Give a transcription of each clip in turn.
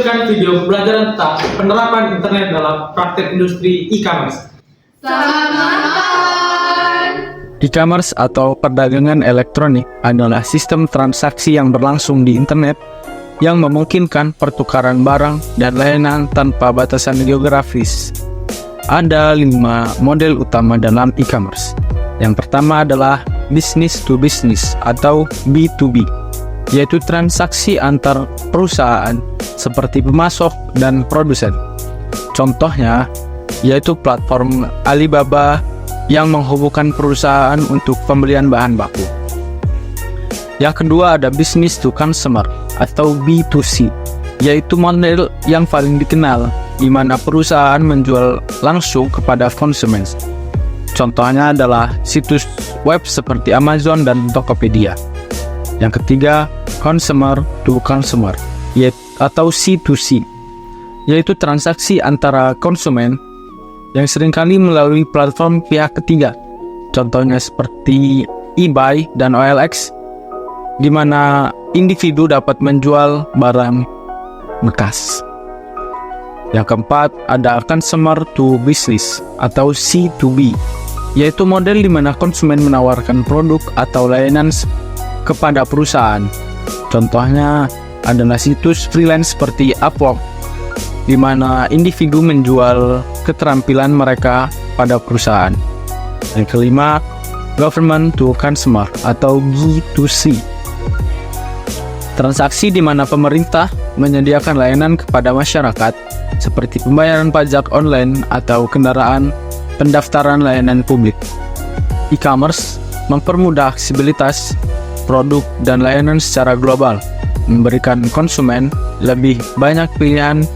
menampilkan video pembelajaran tentang penerapan internet dalam praktek industri e-commerce. E-commerce atau perdagangan elektronik adalah sistem transaksi yang berlangsung di internet yang memungkinkan pertukaran barang dan layanan tanpa batasan geografis. Ada 5 model utama dalam e-commerce. Yang pertama adalah business to business atau B2B, yaitu transaksi antar perusahaan seperti pemasok dan produsen. Contohnya yaitu platform Alibaba yang menghubungkan perusahaan untuk pembelian bahan baku. Yang kedua ada business to consumer atau B2C, yaitu model yang paling dikenal di mana perusahaan menjual langsung kepada konsumen. Contohnya adalah situs web seperti Amazon dan Tokopedia. Yang ketiga, consumer to consumer atau C2C, yaitu transaksi antara konsumen yang seringkali melalui platform pihak ketiga. Contohnya seperti eBay dan OLX, di mana individu dapat menjual barang bekas. Yang keempat, ada consumer to business atau C2B, yaitu model di mana konsumen menawarkan produk atau layanan kepada perusahaan. Contohnya adalah situs freelance seperti Upwork, di mana individu menjual keterampilan mereka pada perusahaan. Yang kelima, government to consumer atau G2C, transaksi di mana pemerintah menyediakan layanan kepada masyarakat seperti pembayaran pajak online atau kendaraan pendaftaran layanan publik. E-commerce mempermudah aksesibilitas produk dan layanan secara global, memberikan konsumen lebih banyak pilihan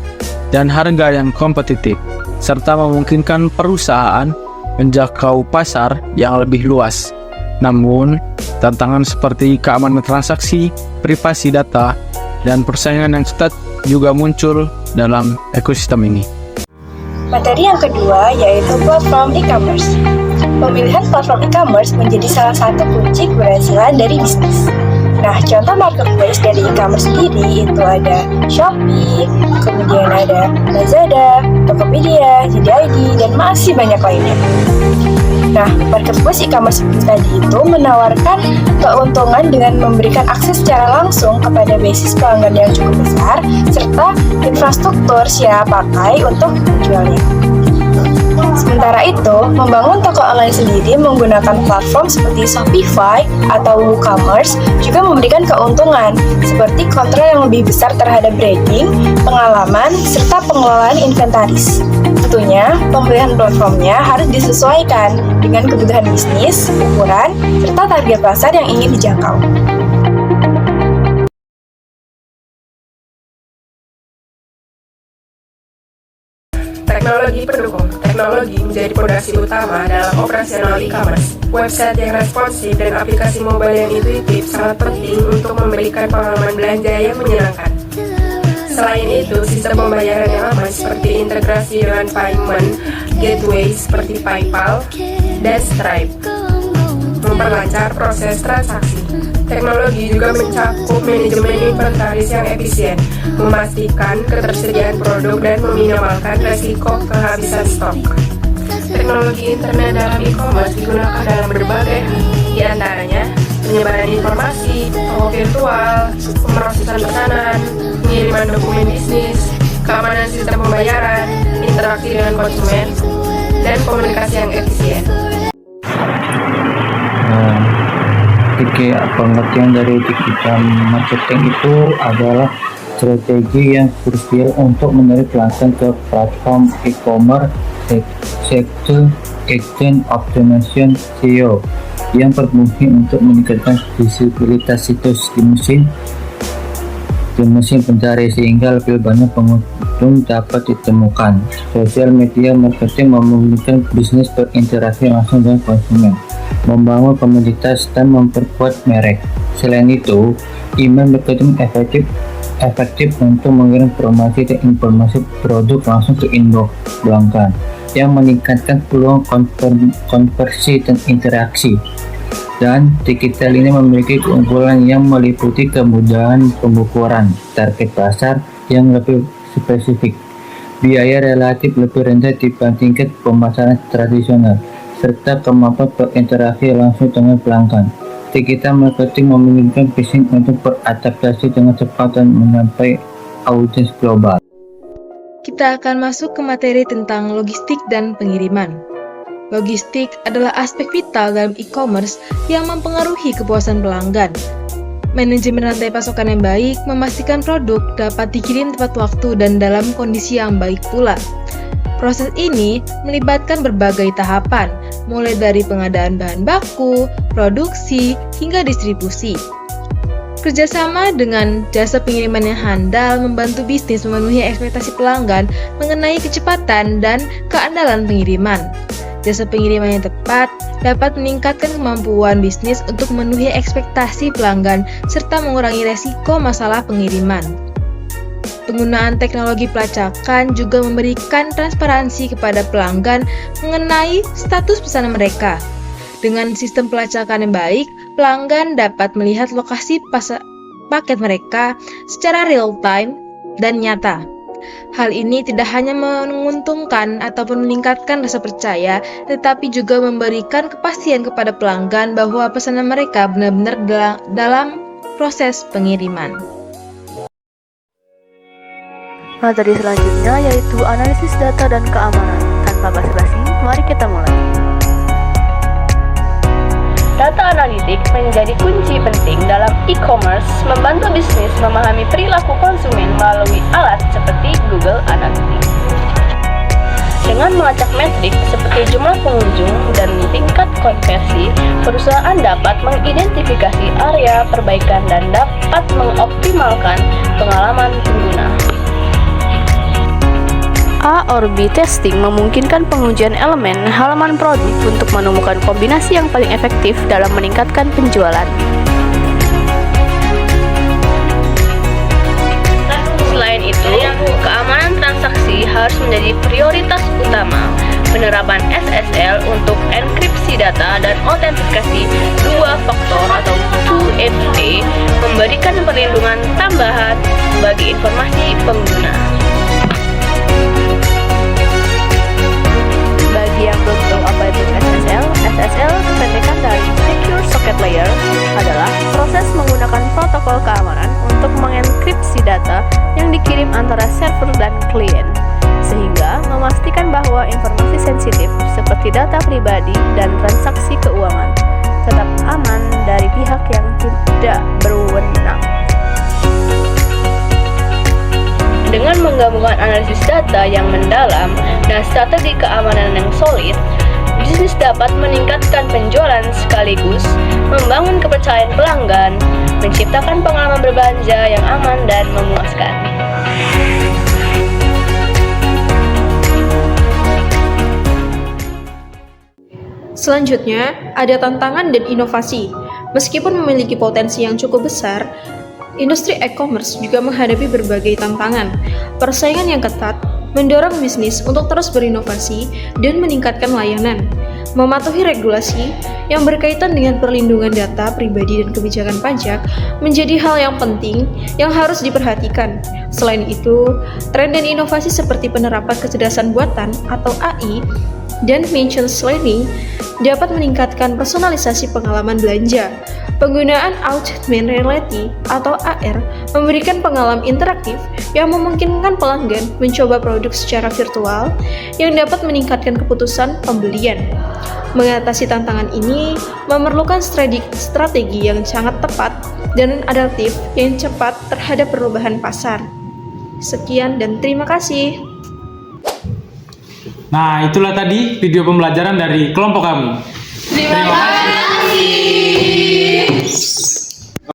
dan harga yang kompetitif, serta memungkinkan perusahaan menjangkau pasar yang lebih luas. Namun, tantangan seperti keamanan transaksi, privasi data, dan persaingan yang ketat juga muncul dalam ekosistem ini. Materi yang kedua yaitu platform e-commerce. Pemilihan platform e-commerce menjadi salah satu kunci keberhasilan dari bisnis. Nah, contoh marketplace dari e-commerce sendiri itu ada Shopee, kemudian ada Lazada, Tokopedia, JD.ID, dan masih banyak lainnya. Nah, marketplace e-commerce tadi itu menawarkan keuntungan dengan memberikan akses secara langsung kepada basis pelanggan yang cukup besar, serta infrastruktur siap pakai untuk menjualnya. Sementara itu, membangun toko online sendiri menggunakan platform seperti Shopify atau WooCommerce juga memberikan keuntungan seperti kontrol yang lebih besar terhadap branding, pengalaman, serta pengelolaan inventaris. Tentunya, pemilihan platformnya harus disesuaikan dengan kebutuhan bisnis, ukuran, serta target pasar yang ingin dijangkau. Teknologi pendukung. Teknologi menjadi fondasi utama dalam operasional e-commerce. Website yang responsif dan aplikasi mobile yang intuitif sangat penting untuk memberikan pengalaman belanja yang menyenangkan. Selain itu, sistem pembayaran yang aman seperti integrasi dengan payment gateway seperti PayPal dan Stripe memperlancar proses transaksi. Teknologi juga mencakup manajemen inventaris yang efisien, memastikan ketersediaan produk dan meminimalkan resiko kehabisan stok. Teknologi internet dalam e-commerce digunakan dalam berbagai hal, di antaranya penyebaran informasi, toko virtual, pemrosesan pesanan, pengiriman dokumen bisnis, keamanan sistem pembayaran, interaksi dengan konsumen, dan komunikasi yang efisien. Pengertian dari digital marketing itu adalah strategi yang krusial untuk menarik pelanggan ke platform e-commerce, sektor action optimization SEO yang berfungsi untuk meningkatkan visibilitas situs di mesin pencari sehingga lebih banyak pengunjung dapat ditemukan. Social media marketing memungkinkan bisnis berinteraksi langsung dengan konsumen, membangun komunitas dan memperkuat merek. Selain itu, email marketing efektif untuk mengirim promosi dan informasi produk langsung ke inbox pelanggan yang meningkatkan peluang konversi dan interaksi. Dan digital ini memiliki keunggulan yang meliputi kemudahan pengukuran target pasar yang lebih spesifik. Biaya relatif lebih rendah dibandingkan pemasaran tradisional, serta kemampuan berinteraksi langsung dengan pelanggan. Digital marketing memungkinkan bisnis untuk beradaptasi dengan cepat dan mencapai audiens global. Kita akan masuk ke materi tentang logistik dan pengiriman. Logistik adalah aspek vital dalam e-commerce yang mempengaruhi kepuasan pelanggan. Manajemen rantai pasokan yang baik memastikan produk dapat dikirim tepat waktu dan dalam kondisi yang baik pula. Proses ini melibatkan berbagai tahapan, mulai dari pengadaan bahan baku, produksi, hingga distribusi. Kerjasama dengan jasa pengiriman yang handal membantu bisnis memenuhi ekspektasi pelanggan mengenai kecepatan dan keandalan pengiriman. Jasa pengiriman yang tepat dapat meningkatkan kemampuan bisnis untuk memenuhi ekspektasi pelanggan serta mengurangi resiko masalah pengiriman. Penggunaan teknologi pelacakan juga memberikan transparansi kepada pelanggan mengenai status pesanan mereka. Dengan sistem pelacakan yang baik, pelanggan dapat melihat lokasi paket mereka secara real-time dan nyata. Hal ini tidak hanya menguntungkan ataupun meningkatkan rasa percaya, tetapi juga memberikan kepastian kepada pelanggan bahwa pesanan mereka benar-benar dalam proses pengiriman. Materi selanjutnya yaitu analisis data dan keamanan. Tanpa basa-basi, mari kita mulai. Data analitik menjadi kunci penting dalam e-commerce, membantu bisnis memahami perilaku konsumen melalui alat seperti Google Analytics. Dengan melacak metrik seperti jumlah pengunjung dan tingkat konversi, perusahaan dapat mengidentifikasi area perbaikan dan dapat mengoptimalkan pengalaman pengguna. A/B testing memungkinkan pengujian elemen halaman produk untuk menemukan kombinasi yang paling efektif dalam meningkatkan penjualan. Selain itu, keamanan transaksi harus menjadi prioritas utama. Penerapan SSL untuk enkripsi data dan autentikasi dua faktor atau 2FA memberikan perlindungan tambahan bagi informasi pengguna. Bagi yang belum tahu apa itu SSL kependekan dari Secure Socket Layer adalah proses menggunakan protokol keamanan untuk mengenkripsi data yang dikirim antara server dan klien, sehingga memastikan bahwa informasi sensitif seperti data pribadi dan transaksi keuangan tetap aman dari pihak yang tidak berwenang. Dengan menggabungkan analisis data yang mendalam dan strategi keamanan yang solid, bisnis dapat meningkatkan penjualan sekaligus membangun kepercayaan pelanggan, menciptakan pengalaman berbelanja yang aman dan memuaskan. Selanjutnya, ada tantangan dan inovasi. Meskipun memiliki potensi yang cukup besar, industri e-commerce juga menghadapi berbagai tantangan. Persaingan yang ketat mendorong bisnis untuk terus berinovasi dan meningkatkan layanan, mematuhi regulasi yang berkaitan dengan perlindungan data pribadi dan kebijakan pajak menjadi hal yang penting yang harus diperhatikan. Selain itu, tren dan inovasi seperti penerapan kecerdasan buatan atau AI dan machine learning dapat meningkatkan personalisasi pengalaman belanja. Penggunaan augmented reality atau AR memberikan pengalaman interaktif yang memungkinkan pelanggan mencoba produk secara virtual yang dapat meningkatkan keputusan pembelian. Mengatasi tantangan ini memerlukan strategi yang sangat tepat dan adaptif yang cepat terhadap perubahan pasar. Sekian dan terima kasih. Nah, itulah tadi video pembelajaran dari kelompok kami. Terima kasih.